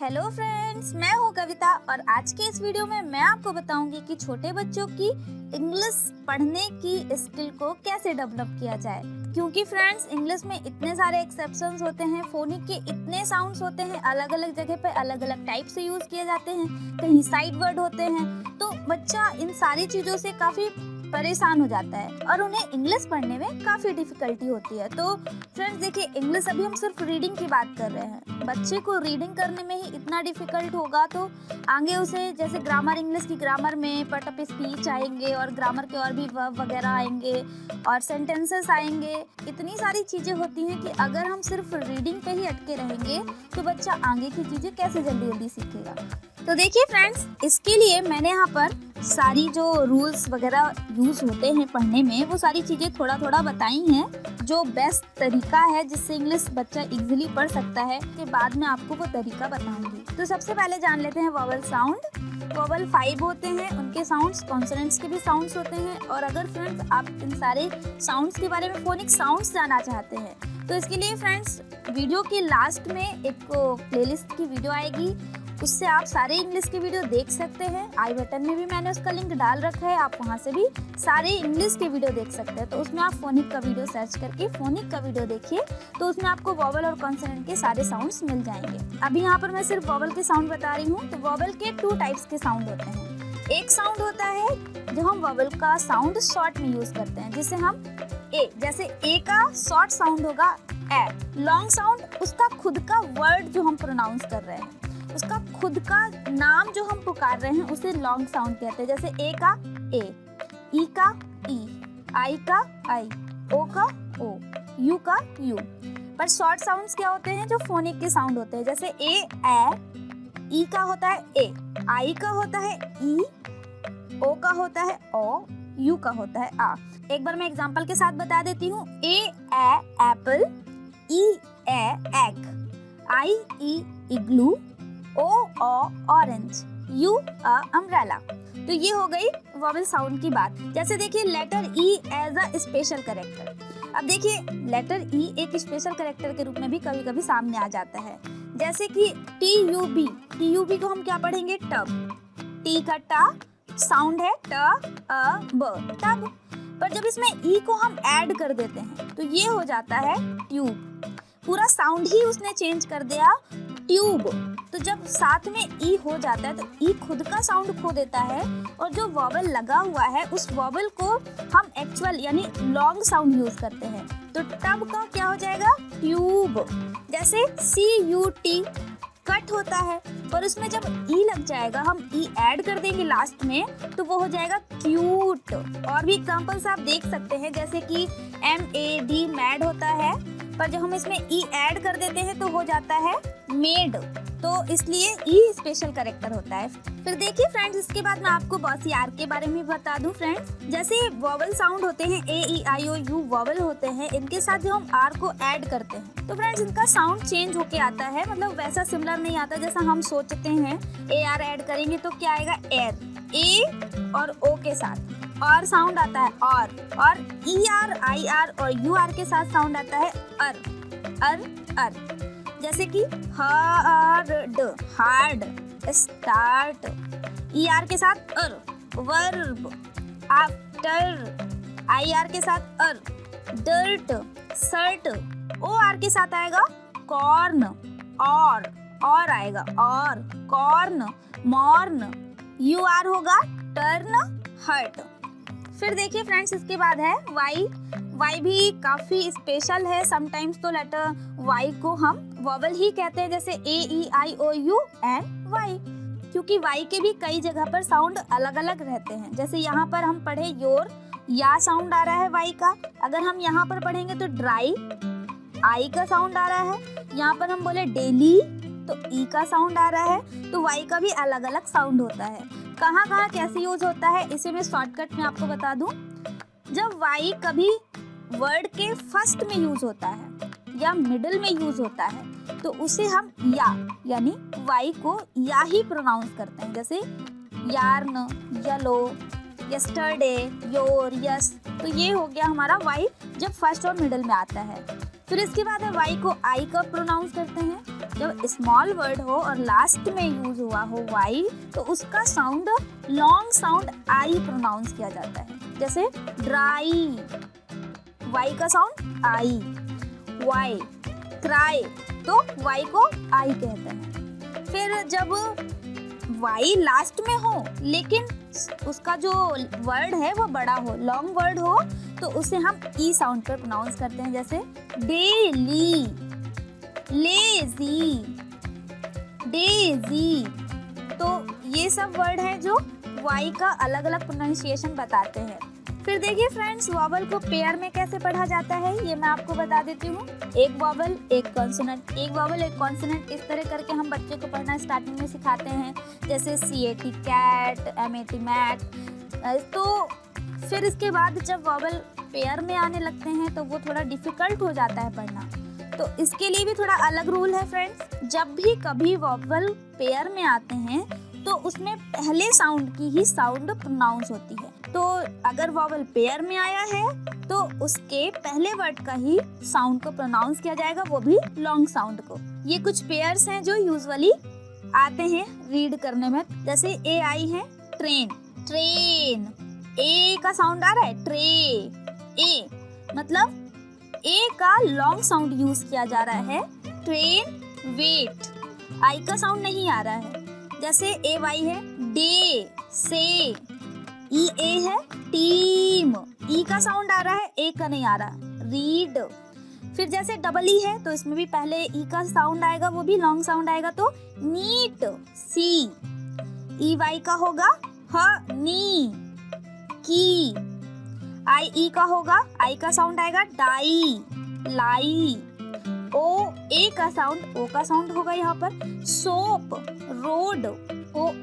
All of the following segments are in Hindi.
हेलो फ्रेंड्स, मैं हूँ कविता और आज के इस वीडियो में मैं आपको बताऊंगी कि छोटे बच्चों की इंग्लिश पढ़ने की स्किल को कैसे डेवलप किया जाए। क्योंकि फ्रेंड्स, इंग्लिश में इतने सारे एक्सेप्शंस होते हैं, फोनिक के इतने साउंड्स होते हैं, अलग अलग जगह पे अलग अलग टाइप से यूज किए जाते हैं, कहीं साइड वर्ड होते हैं, तो बच्चा इन सारी चीजों से काफी परेशान हो जाता है और उन्हें इंग्लिश पढ़ने में काफी डिफिकल्टी होती है। तो फ्रेंड्स देखिए, इंग्लिश अभी हम सिर्फ रीडिंग की बात कर रहे हैं। बच्चे को रीडिंग करने में ही इतना डिफिकल्ट होगा तो आगे उसे जैसे ग्रामर, इंग्लिश की ग्रामर में पार्ट ऑफ स्पीच आएंगे और ग्रामर के और भी वर्ब वगैरह आएंगे और सेंटेंसेस आएंगे। इतनी सारी चीजें होती हैं कि अगर हम सिर्फ रीडिंग पे ही अटके रहेंगे तो बच्चा आगे की चीजें कैसे जल्दी जल्दी सीखेगा। तो देखिए फ्रेंड्स, इसके लिए मैंने यहाँ पर सारी जो रूल्स वगैरह यूज होते हैं पढ़ने में, वो सारी चीजें थोड़ा थोड़ा बताई हैं जो बेस्ट तरीका है जिससे इंग्लिश बच्चा इजीली पढ़ सकता है। के बाद में आपको वो तरीका बताऊंगी। तो सबसे पहले जान लेते हैं वोवेल साउंड। वोवेल 5 होते हैं, उनके साउंड्स, कॉन्सोनेंट्स के भी साउंड्स होते हैं। और अगर फ्रेंड्स आप इन सारे साउंड्स के बारे में फोनिक साउंड्स जानना चाहते हैं तो इसके लिए फ्रेंड्स वीडियो के लास्ट में एक प्लेलिस्ट की वीडियो आएगी, उससे आप सारे इंग्लिश के वीडियो देख सकते हैं। आई बटन में भी मैंने उसका लिंक डाल रखा है, आप वहां से भी सारे इंग्लिश के वीडियो देख सकते हैं। तो उसमें आप फोनिक का वीडियो सर्च करके फोनिक का वीडियो देखिए, तो उसमें आपको वोवेल और कॉन्सोनेंट के सारे साउंड्स मिल जाएंगे। अभी यहाँ पर मैं सिर्फ वोवेल के साउंड बता रही हूँ। तो वोवेल के 2 टाइप्स के साउंड होते हैं। एक साउंड होता है जो हम वोवेल का साउंड शॉर्ट में यूज करते हैं, जिसे हम ए, जैसे ए का शॉर्ट साउंड होगा ए। लॉन्ग साउंड उसका खुद का वर्ड जो हम प्रोनाउंस कर रहे हैं, उसका खुद का नाम जो हम पुकार रहे हैं, उसे लॉन्ग साउंड कहते हैं। जैसे ए का ए, ई का ई, आई का आई, ओ का ओ, यू का यू। पर शॉर्ट साउंड्स क्या होते हैं? जो फोनिक के साउंड होते हैं। जैसे ए ई का होता है ए, आई का होता है ई, ओ का होता है ओ, यू का होता है आ। एक बार मैं एग्जांपल के साथ बता देती हूँ। A apple, E egg, I igloo, O orange, U umbrella. तो ये हो गई वोवेल साउंड की बात। जैसे देखिए letter E as a special character. अब देखिए लेटर ई एक स्पेशल कैरेक्टर के रूप में भी कभी कभी सामने आ जाता है। जैसे कि टी-यू-बी को हम क्या पढ़ेंगे? टब। टी का टा साउंड है ब, टब। पर जब इसमें ई को हम ऐड कर देते हैं तो ये हो जाता है ट्यूब। पूरा साउंड ही उसने चेंज कर दिया, ट्यूब। तो जब साथ में ई हो जाता है तो ई खुद का साउंड खो देता है और जो वोवेल लगा हुआ है उस वोवेल को हम एक्चुअल यानी लॉन्ग साउंड यूज करते हैं। तो टब का क्या हो जाएगा? ट्यूब। जैसे CUT कट होता है, पर उसमें जब ई लग जाएगा, हम ई ऐड कर देंगे लास्ट में, तो वो हो जाएगा क्यूट। और भी एग्जांपल्स आप देख सकते हैं, जैसे कि MAD मैड होता है, पर जब हम इसमें ई ऐड कर देते हैं तो हो जाता है मेड। तो इसलिए ई स्पेशल कैरेक्टर होता है। फिर देखिए फ्रेंड्स, इसके बाद मैं आपको बॉसियार के बारे में बता दूं फ्रेंड्स। जैसे वोवेल साउंड होते हैं A-E-I-O-U वोवेल होते हैं, इनके साथ जब हम आर को ऐड करते हैं तो फ्रेंड्स इनका साउंड चेंज होके आता है। मतलब वैसा सिमिलर नहीं आता जैसा हम सोचते हैं। AR ऐड करेंगे तो क्या आएगा? एर। ए और ओ के साथ और साउंड आता है और ER, IR और UR के साथ साउंड आता है अर। जैसे कि हार्ड, स्टार्ट। ER के साथ वर्ब, आफ्टर। IR के साथ डर्ट, सर्ट। OR के साथ आएगा कॉर्न, और आएगा और, कॉर्न, मॉर्न। UR होगा टर्न, हर्ट। फिर देखिए फ्रेंड्स, इसके बाद है वाई भी काफी स्पेशल है। समटाइम्स तो लेटर वाई को हम वोवेल ही कहते हैं, जैसे A-E-I-O-U एंड वाई, क्योंकि वाई के भी कई जगह पर साउंड अलग अलग रहते हैं। जैसे यहाँ पर हम पढ़े योर, या साउंड आ रहा है वाई का। अगर हम यहाँ पर पढ़ेंगे तो ड्राई, आई का साउंड आ रहा है। यहाँ पर हम बोले डेली तो ई का साउंड आ रहा है। तो वाई का भी अलग अलग साउंड होता है। कहाँ कहाँ कैसे यूज होता है इसे मैं शॉर्टकट में आपको बता दूं। जब वाई कभी वर्ड के फर्स्ट में यूज होता है या मिडिल में यूज होता है तो उसे हम या यानी वाई को या ही प्रोनाउंस करते हैं। जैसे yarn, yellow, yesterday, your, yes. तो ये हो गया हमारा वाई जब फर्स्ट और मिडिल में आता है। फिर इसके बाद है वाई को आई का प्रोनाउंस करते हैं। जब स्मॉल वर्ड हो और लास्ट में यूज हुआ हो वाई, तो उसका sound long sound I pronounce किया जाता है। जैसे ड्राई, वाई का साउंड आई, वाई। क्राई, तो वाई को आई कहते हैं। फिर जब वाई लास्ट में हो लेकिन उसका जो वर्ड है वो बड़ा हो, लॉन्ग वर्ड हो, तो उसे हम ई साउंड पर प्रोनाउंस करते हैं। जैसे डेली, लेजी, डेजी। तो ये सब वर्ड हैं जो वाई का अलग अलग प्रोनाउंसिएशन बताते हैं। फिर देखिए फ्रेंड्स, वॉवल को पेयर में कैसे पढ़ा जाता है ये मैं आपको बता देती हूँ। एक वॉवल एक कॉन्सोनेंट, एक वॉवल एक कॉन्सोनेंट, इस तरह करके हम बच्चे को पढ़ना स्टार्टिंग में सिखाते हैं। जैसे CAT कैट, MAT मैट। तो फिर इसके बाद जब वॉवल पेयर में आने लगते हैं तो वो थोड़ा डिफिकल्ट हो जाता है पढ़ना। तो इसके लिए भी थोड़ा अलग रूल है फ्रेंड्स। जब भी कभी वॉवल पेयर में आते हैं तो उसमें पहले साउंड की ही साउंड प्रोनाउंस होती है। तो अगर वॉवल पेयर में आया है तो उसके पहले वर्ड का ही साउंड को प्रोनाउंस किया जाएगा, वो भी लॉन्ग साउंड को। ये कुछ पेयर्स हैं जो यूजुअली आते हैं रीड करने में। जैसे AI है ट्रेन, ट्रेन। ए का साउंड आ रहा है ट्रे, ए मतलब ए का लॉन्ग साउंड यूज किया जा रहा है। Train, wait. आई का साउंड नहीं आ रहा है। जैसे AY है डे, से। EA है टीम, ई का साउंड आ रहा है, ए का नहीं आ रहा। रीड। फिर जैसे EE है तो इसमें भी पहले ई का साउंड आएगा, वो भी लॉन्ग साउंड आएगा, तो नीट, सी। EY का होगा नी, की। IE का होगा, आई का साउंड आएगा डाई, लाई। ए का साउंड, ओ का साउंड होगा यहाँ पर सोप, रोड।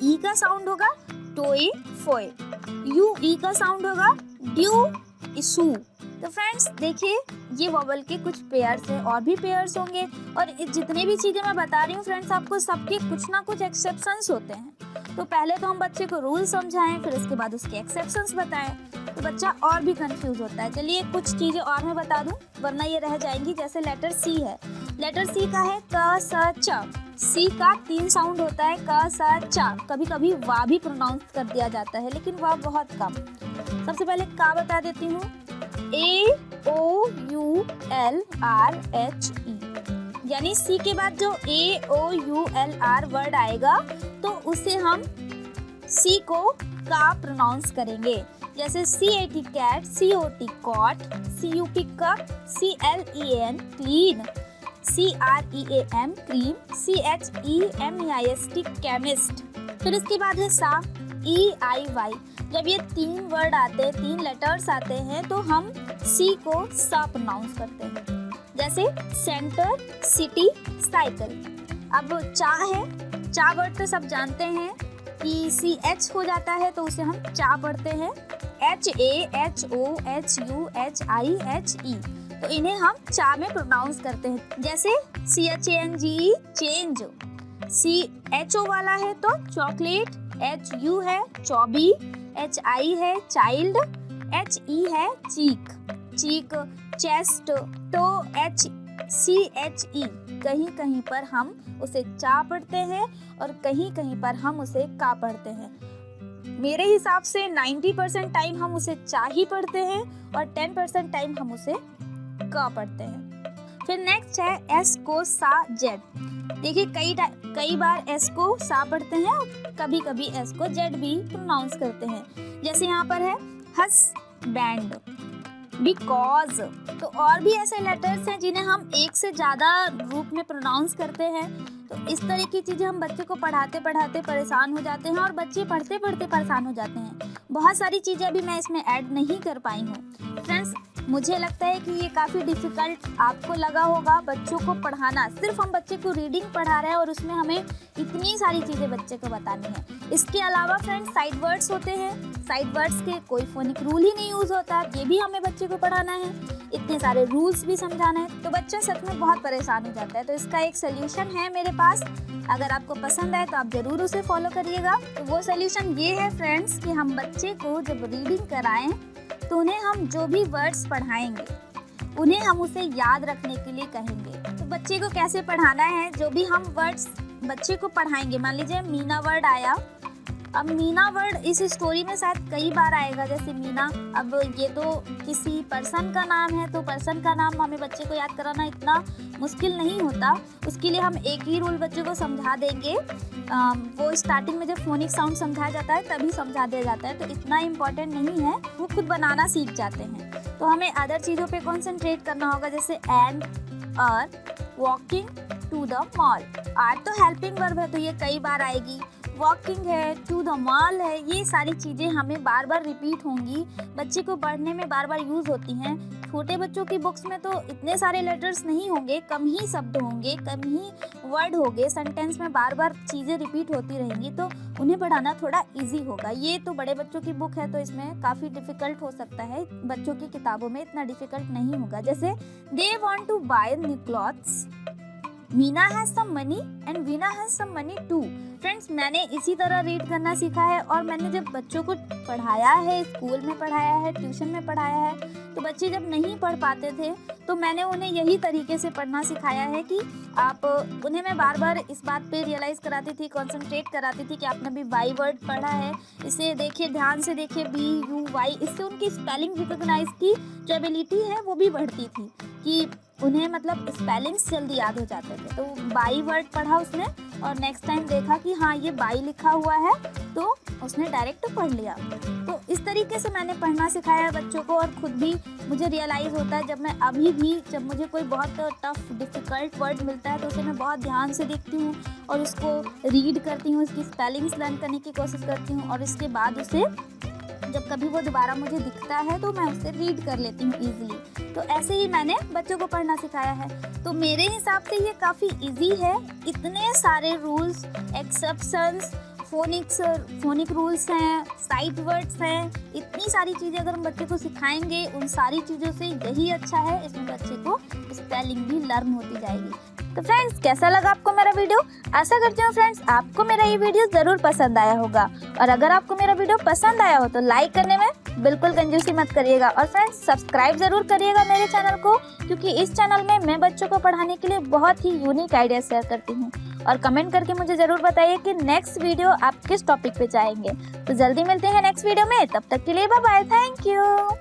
ई का साउंड होगा टोए, फोए। ई का साउंड होगा ड्यू, इशू। तो फ्रेंड्स देखिए, ये वॉवल के कुछ पेयर्स हैं, और भी पेयर्स होंगे। और जितने भी चीजें मैं बता रही हूँ फ्रेंड्स, आपको सबके कुछ ना कुछ एक्सेप्शंस होते हैं। तो पहले तो हम बच्चे को रूल समझाएं, फिर उसके बाद उसके एक्सेप्शंस बताएं, तो बच्चा और भी कंफ्यूज होता है। चलिए कुछ चीजें और मैं बता दूं, वरना ये रह जाएंगी। जैसे लेटर C है, लेटर C का है क, स, च। सी का 3 साउंड होता है, क, स, च। कभी कभी वा भी प्रोनाउंस कर दिया जाता है, लेकिन वा बहुत कम। सबसे पहले का बता देती हूँ, AOULRHE। यानी सी के बाद जो AOULR वर्ड आएगा तो उसे हम सी को का प्रोनाउंस करेंगे। जैसे CAT cat, COT cot, CUP cup, CLEAN clean, CREAM cream, CHEMIST chemist. फिर इसके बाद है सा, EIY। जब ये 3 वर्ड आते हैं, 3 लेटर्स आते हैं, तो हम सी को सा प्रोनाउंस करते हैं। जैसे सेंटर, सिटी, साइकिल। अब चा है, चा वर्ड तो सब जानते हैं कि CH हो जाता है, तो उसे हम चा पढ़ते हैं। HAHOHUHIHE। तो इन्हें हम चा में प्रोनाउंस करते हैं। जैसे CHANGE चेंज। CHO वाला है तो चॉकलेट, HU है चौबी, HI है चाइल्ड, HE है चीक, चीक, चेस्ट। तो CHE कहीं कहीं पर हम उसे चा पढ़ते हैं और कहीं कहीं पर हम उसे का पढ़ते हैं। मेरे हिसाब से 90% टाइम हम उसे चा ही पढ़ते हैं और 10% टाइम हम उसे का पढ़ते हैं। फिर नेक्स्ट है एस को सा, जेड। देखिए कई बार एस को सा पढ़ते हैं और कभी कभी एस को जेड भी प्रोनाउंस करते हैं। जैसे यहाँ पर है हस्बैंड, बिकॉज। तो और भी ऐसे लेटर्स हैं जिन्हें हम एक से ज्यादा रूप में प्रोनाउंस करते हैं। तो इस तरह की चीजें हम बच्चे को पढ़ाते पढ़ाते परेशान हो जाते हैं और बच्चे पढ़ते पढ़ते परेशान हो जाते हैं। बहुत सारी चीजें अभी मैं इसमें ऐड नहीं कर पाई हूँ फ्रेंड्स। मुझे लगता है कि ये काफ़ी डिफ़िकल्ट आपको लगा होगा बच्चों को पढ़ाना। सिर्फ हम बच्चे को रीडिंग पढ़ा रहे हैं और उसमें हमें इतनी सारी चीज़ें बच्चे को बतानी है। इसके अलावा फ्रेंड्स साइड वर्ड्स होते हैं, साइड वर्ड्स के कोई फोनिक रूल ही नहीं यूज़ होता, ये भी हमें बच्चे को पढ़ाना है। इतने सारे रूल्स भी समझाना है, तो बच्चा सच में बहुत परेशान हो जाता है। तो इसका एक सोल्यूशन है मेरे पास, अगर आपको पसंद आए तो आप ज़रूर उसे फॉलो करिएगा। तो वो सोल्यूशन ये है फ्रेंड्स कि हम बच्चे को जब रीडिंग कराएं तो उन्हें हम जो भी वर्ड्स पढ़ाएंगे उन्हें हम उसे याद रखने के लिए कहेंगे। तो बच्चे को कैसे पढ़ाना है, जो भी हम वर्ड्स बच्चे को पढ़ाएंगे, मान लीजिए मीना वर्ड आया, अब मीना वर्ड इस स्टोरी में शायद कई बार आएगा, जैसे मीना, अब ये तो किसी पर्सन का नाम है, तो पर्सन का नाम हमें बच्चे को याद कराना इतना मुश्किल नहीं होता। उसके लिए हम एक ही रूल बच्चे को समझा देंगे। वो स्टार्टिंग में जब फोनिक साउंड समझाया जाता है तभी समझा दिया जाता है, तो इतना इम्पोर्टेंट नहीं है, वो खुद बनाना सीख जाते हैं। तो हमें अदर चीज़ों पे कॉन्सेंट्रेट करना होगा, जैसे एंड, और, walking to the mall. Are तो हेल्पिंग वर्ब है, तो ये कई बार आएगी। वॉकिंग है, टू द मॉल है, ये सारी चीज़ें हमें बार बार रिपीट होंगी, बच्चे को पढ़ने में बार बार यूज़ होती हैं। छोटे बच्चों की बुक्स में तो इतने सारे लेटर्स नहीं होंगे, कम ही शब्द होंगे, कम ही वर्ड होंगे, सेंटेंस में बार बार चीज़ें रिपीट होती रहेंगी, तो उन्हें पढ़ाना थोड़ा इजी होगा। ये तो बड़े बच्चों की बुक है, तो इसमें काफ़ी डिफ़िकल्ट हो सकता है, बच्चों की किताबों में इतना डिफ़िकल्ट नहीं होगा। जैसे they want to buy new clothes, Meena has some money and Veena has some money too. Friends, मैंने इसी तरह रीड करना सीखा है, और मैंने जब बच्चों को पढ़ाया है, स्कूल में पढ़ाया है, ट्यूशन में पढ़ाया है, तो बच्चे जब नहीं पढ़ पाते थे तो मैंने उन्हें यही तरीके से पढ़ना सिखाया है कि आप उन्हें मैं बार बार इस बात पे रियलाइज़ कराती थी, कंसंट्रेट कराती थी कि आपने अभी वाई वर्ड पढ़ा है, इसे देखिए, ध्यान से देखिए, BUY, इससे उनकी स्पेलिंग रिकॉग्नाइज की जो एबिलिटी है वो भी बढ़ती थी, कि उन्हें मतलब स्पेलिंग्स जल्दी याद हो जाते थे। तो बाई वर्ड पढ़ा उसने, और नेक्स्ट टाइम देखा कि हाँ ये बाई लिखा हुआ है, तो उसने डायरेक्ट पढ़ लिया। तो इस तरीके से मैंने पढ़ना सिखाया है बच्चों को, और खुद भी मुझे रियलाइज़ होता है, जब मैं अभी भी जब मुझे कोई बहुत टफ डिफ़िकल्ट वर्ड मिलता है तो उसे मैं बहुत ध्यान से देखती हूँ और उसको रीड करती हूँ, उसकी स्पेलिंग्स लर्न करने की कोशिश करती हूँ, और इसके बाद उसे जब कभी वो दोबारा मुझे दिखता है तो मैं उसे रीड कर लेती हूँ ईजिली। तो ऐसे ही मैंने बच्चों को पढ़ना सिखाया है। तो मेरे हिसाब से ये काफ़ी इजी है। इतने सारे रूल्स, एक्सेप्शंस, फोनिक रूल्स हैं, साइट वर्ड्स हैं, इतनी सारी चीज़ें अगर हम बच्चे को सिखाएंगे, उन सारी चीज़ों से यही अच्छा है, इसमें बच्चे को स्पेलिंग भी लर्न होती जाएगी। तो फ्रेंड्स, कैसा लगा आपको मेरा वीडियो? आशा करती हूँ फ्रेंड्स आपको मेरा ये वीडियो ज़रूर पसंद आया होगा, और अगर आपको मेरा वीडियो पसंद आया हो तो लाइक करने में बिल्कुल कंजूसी मत करिएगा, और फ्रेंड्स सब्सक्राइब ज़रूर करिएगा मेरे चैनल को, क्योंकि इस चैनल में मैं बच्चों को पढ़ाने के लिए बहुत ही यूनिक आइडिया शेयर करती हूँ। और कमेंट करके मुझे ज़रूर बताइए कि नेक्स्ट वीडियो आप किस टॉपिक पे चाहेंगे। तो जल्दी मिलते हैं नेक्स्ट वीडियो में, तब तक के लिए बाय बाय, थैंक यू।